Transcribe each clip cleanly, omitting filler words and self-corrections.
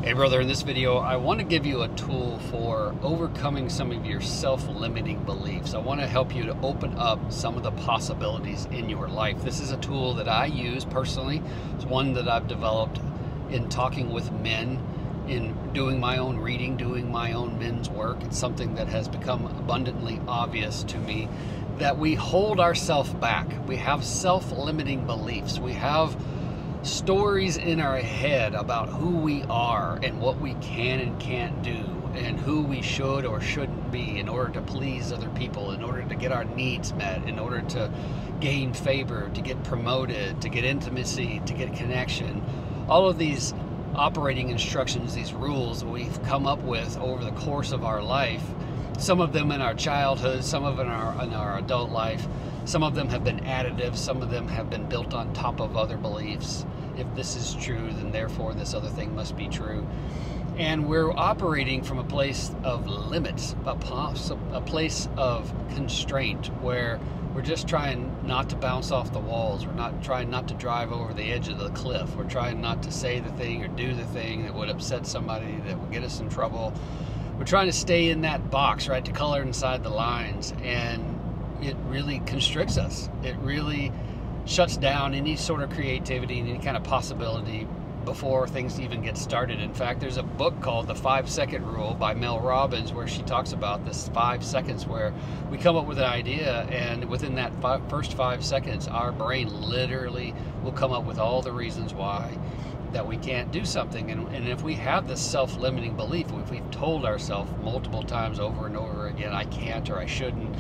Hey brother, in this video I want to give you a tool for overcoming some of your self-limiting beliefs. I want to help you to open up some of the possibilities in your life. This is a tool that I use personally. It's one that I've developed in talking with men, in doing my own reading, doing my own men's work. It's something that has become abundantly obvious to me that we hold ourselves back. We have self-limiting beliefs. We have stories in our head about who we are and what we can and can't do and who we should or shouldn't be in order to please other people, in order to get our needs met, in order to gain favor, to get promoted, to get intimacy, to get connection. All of these operating instructions, these rules we've come up with over the course of our life, some of them in our childhood, some of them in our adult life. Some of them have been additive, some of them have been built on top of other beliefs. If this is true, then therefore this other thing must be true. And we're operating from a place of limits, a place of constraint, where we're just trying not to bounce off the walls. We're not trying not to drive over the edge of the cliff. We're trying not to say the thing or do the thing that would upset somebody, that would get us in trouble. We're trying to stay in that box, right, to color inside the lines, and it really constricts us. It really shuts down any sort of creativity and any kind of possibility before things even get started. In fact, there's a book called The 5-Second Rule by Mel Robbins where she talks about this 5 seconds where we come up with an idea, and within that first 5 seconds, our brain literally will come up with all the reasons why that we can't do something. And if we have this self-limiting belief, if we've told ourselves multiple times over and over again, I can't, or I shouldn't,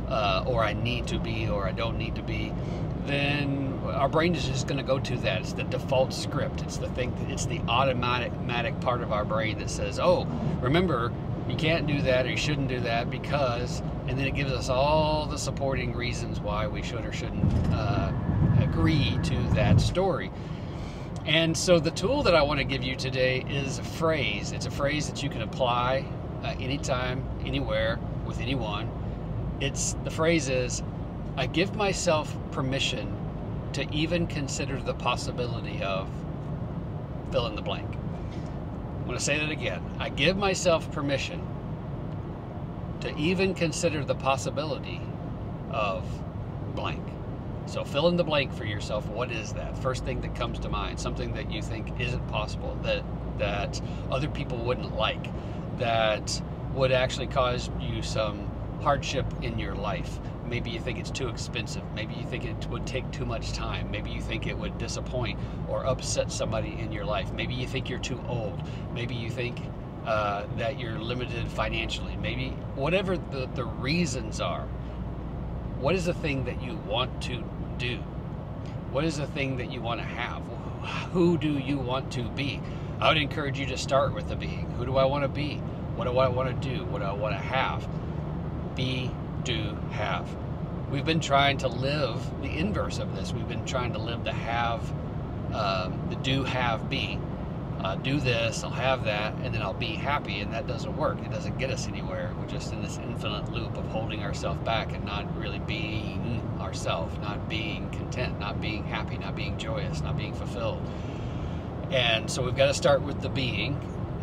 or I need to be, or I don't need to be, then our brain is just going to go to that. It's the default script. It's the thing. It's the automatic part of our brain that says, "Oh, remember, you can't do that, or you shouldn't do that because," and then it gives us all the supporting reasons why we should or shouldn't agree to that story. And so the tool that I want to give you today is a phrase. It's a phrase that you can apply anytime, anywhere, with anyone. The phrase is, I give myself permission to even consider the possibility of fill in the blank. I'm going to say that again. I give myself permission to even consider the possibility of blank. So fill in the blank for yourself. What is that? First thing that comes to mind, something that you think isn't possible, that other people wouldn't like, that would actually cause you some hardship in your life. Maybe you think it's too expensive. Maybe you think it would take too much time. Maybe you think it would disappoint or upset somebody in your life. Maybe you think you're too old. Maybe you think that you're limited financially. Maybe whatever the reasons are, what is the thing that you want to do? What is the thing that you want to have? Who do you want to be? I would encourage you to start with the being. Who do I want to be? What do I want to do? What do I want to have? Be, do, have. We've been trying to live the inverse of this. We've been trying to live the have, the do, have, be. Do this, I'll have that, and then I'll be happy, and that doesn't work. It doesn't get us anywhere. We're just in this infinite loop of holding ourselves back and not really being ourselves, not being content, not being happy, not being joyous, not being fulfilled. And so we've got to start with the being.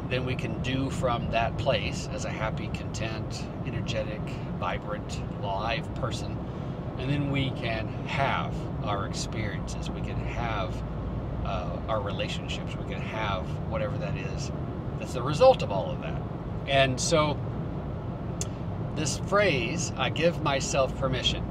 Then we can do from that place as a happy, content, energetic, vibrant, live person. And then we can have our experiences. We can have our relationships. We can have whatever that is that's the result of all of that. And so this phrase, I give myself permission.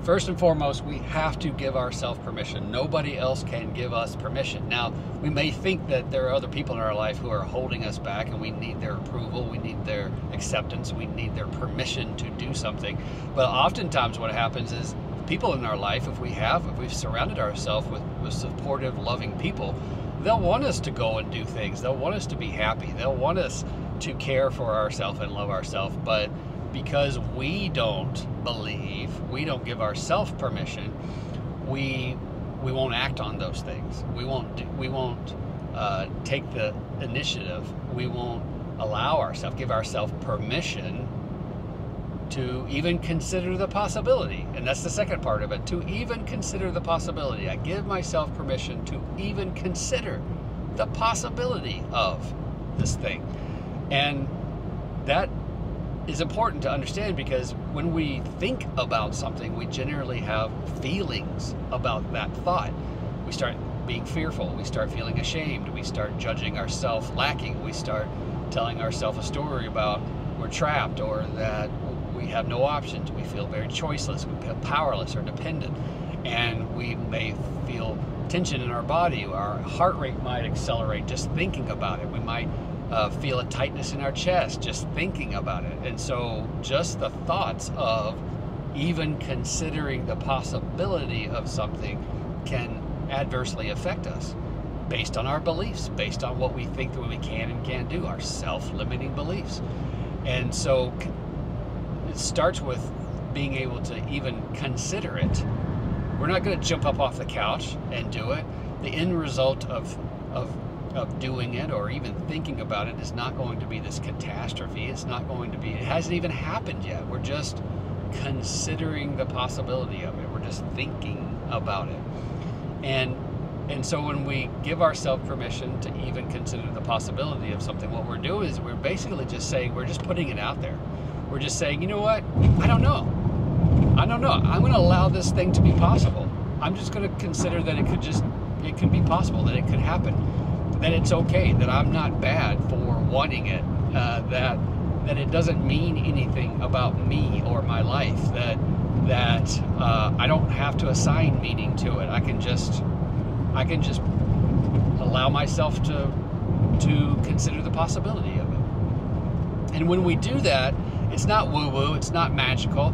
First and foremost, we have to give ourselves permission. Nobody else can give us permission. Now, we may think that there are other people in our life who are holding us back, and we need their approval, we need their acceptance, we need their permission to do something. But oftentimes what happens is people in our life, if we've surrounded ourselves with supportive, loving people, they'll want us to go and do things. They'll want us to be happy. They'll want us to care for ourselves and love ourselves. But because we don't believe, we don't give ourselves permission, we won't act on those things. We won't take the initiative. We won't allow ourselves, give ourselves permission to even consider the possibility. And that's the second part of it, to even consider the possibility. I give myself permission to even consider the possibility of this thing. And that is important to understand, because when we think about something, we generally have feelings about that thought. We start being fearful, we start feeling ashamed, we start judging ourselves lacking, we start telling ourselves a story about we're trapped, or that we have no options, we feel very choiceless, we feel powerless or dependent, and we may feel tension in our body. Our heart rate might accelerate just thinking about it. We might feel a tightness in our chest just thinking about it. And so just the thoughts of even considering the possibility of something can adversely affect us based on our beliefs, based on what we think that we can and can't do, our self-limiting beliefs. And so it starts with being able to even consider it. We're not going to jump up off the couch and do it. The end result of doing it, or even thinking about it, is not going to be this catastrophe. It's not going to be, it hasn't even happened yet. We're just considering the possibility of it. We're just thinking about it. And so when we give ourselves permission to even consider the possibility of something, what we're doing is we're basically just saying, we're just putting it out there. We're just saying, you know what? I don't know. I'm going to allow this thing to be possible. I'm just going to consider that it could be possible, that it could happen, that it's okay, that I'm not bad for wanting it, that it doesn't mean anything about me or my life, that I don't have to assign meaning to it. I can just allow myself to consider the possibility of it. And when we do that, it's not woo-woo, it's not magical,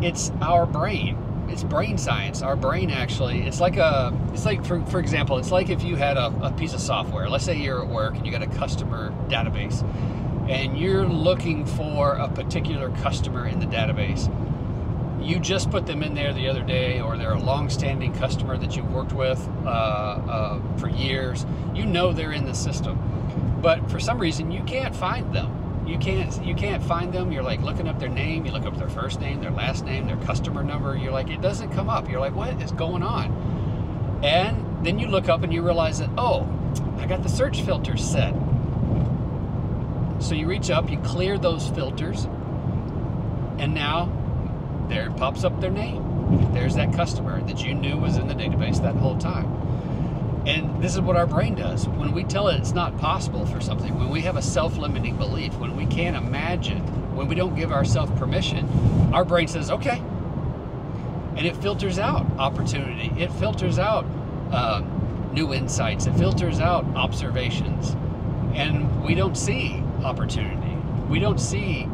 it's our brain. It's brain science. Our brain actually, it's like for example, it's like if you had a piece of software. Let's say you're at work and you got a customer database, and you're looking for a particular customer in the database. You just put them in there the other day, or they're a long-standing customer that you've worked with for years. You know they're in the system, but for some reason you can't find them. You can't find them. You're like looking up their name, you look up their first name, their last name, their customer number. You're like, it doesn't come up. You're like, what is going on? And then you look up and you realize that, oh, I got the search filters set. So you reach up, you clear those filters, and now there pops up their name. There's that customer that you knew was in the database that whole time. And this is what our brain does. When we tell it it's not possible for something, when we have a self-limiting belief, when we can't imagine, when we don't give ourselves permission, our brain says, okay. And it filters out opportunity. It filters out new insights. It filters out observations. And we don't see opportunity. We don't see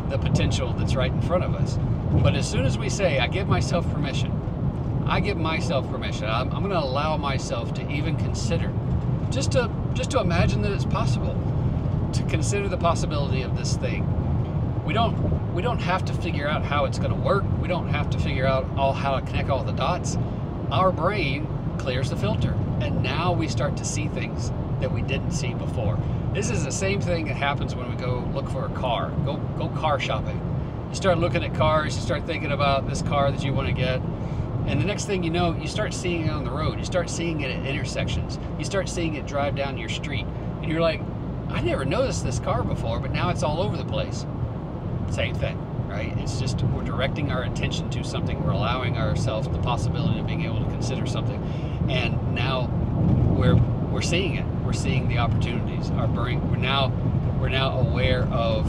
the potential that's right in front of us. But as soon as we say, I give myself permission, I'm going to allow myself to even consider, just to imagine that it's possible, to consider the possibility of this thing. We don't have to figure out how it's going to work. We don't have to figure out how to connect all the dots. Our brain clears the filter, and now we start to see things that we didn't see before. This is the same thing that happens when we go look for a car, go car shopping. You start looking at cars, you start thinking about this car that you want to get. And the next thing you know, you start seeing it on the road. You start seeing it at intersections. You start seeing it drive down your street. And you're like, I never noticed this car before, but now it's all over the place. Same thing, right? It's just we're directing our attention to something. We're allowing ourselves the possibility of being able to consider something. And now we're seeing it. We're seeing the opportunities. Our brain, we're now aware of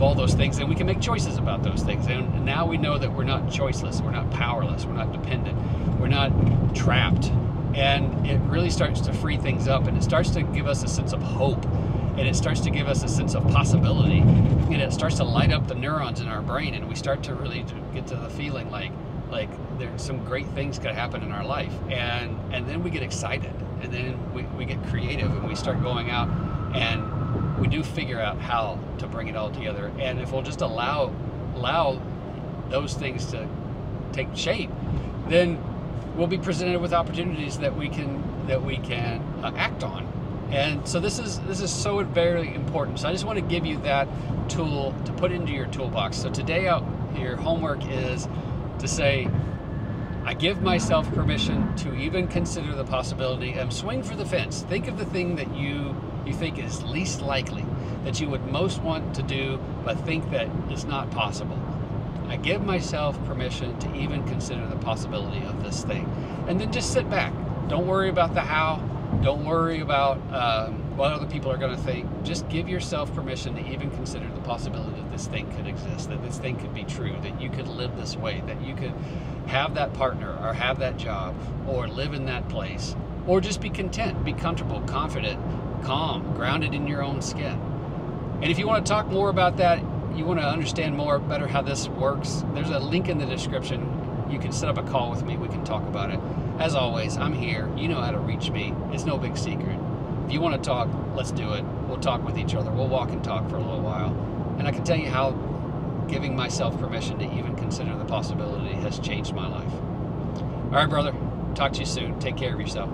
all those things, and we can make choices about those things. And now we know that we're not choiceless, we're not powerless, we're not dependent, we're not trapped. And it really starts to free things up, and it starts to give us a sense of hope, and it starts to give us a sense of possibility, and it starts to light up the neurons in our brain, and we start to really get to the feeling like there's some great things could happen in our life. And then we get excited, and then we get creative, and we start going out, and we do figure out how to bring it all together. And if we'll just allow those things to take shape, then we'll be presented with opportunities that we can act on. And so this is so very important. So I just want to give you that tool to put into your toolbox. So today your homework is to say, I give myself permission to even consider the possibility and swing for the fence. Think of the thing that you think is least likely, that you would most want to do, but think that it's not possible. I give myself permission to even consider the possibility of this thing. And then just sit back. Don't worry about the how. Don't worry about what other people are going to think. Just give yourself permission to even consider the possibility that this thing could exist, that this thing could be true, that you could live this way, that you could have that partner or have that job or live in that place, or just be content, be comfortable, confident, calm, grounded in your own skin. And if you want to talk more about that, you want to understand better how this works, there's a link in the description. You can set up a call with me. We can talk about it. As always, I'm here. You know how to reach me. It's no big secret. If you want to talk, let's do it. We'll talk with each other. We'll walk and talk for a little while. And I can tell you how giving myself permission to even consider the possibility has changed my life. All right, brother. Talk to you soon. Take care of yourself.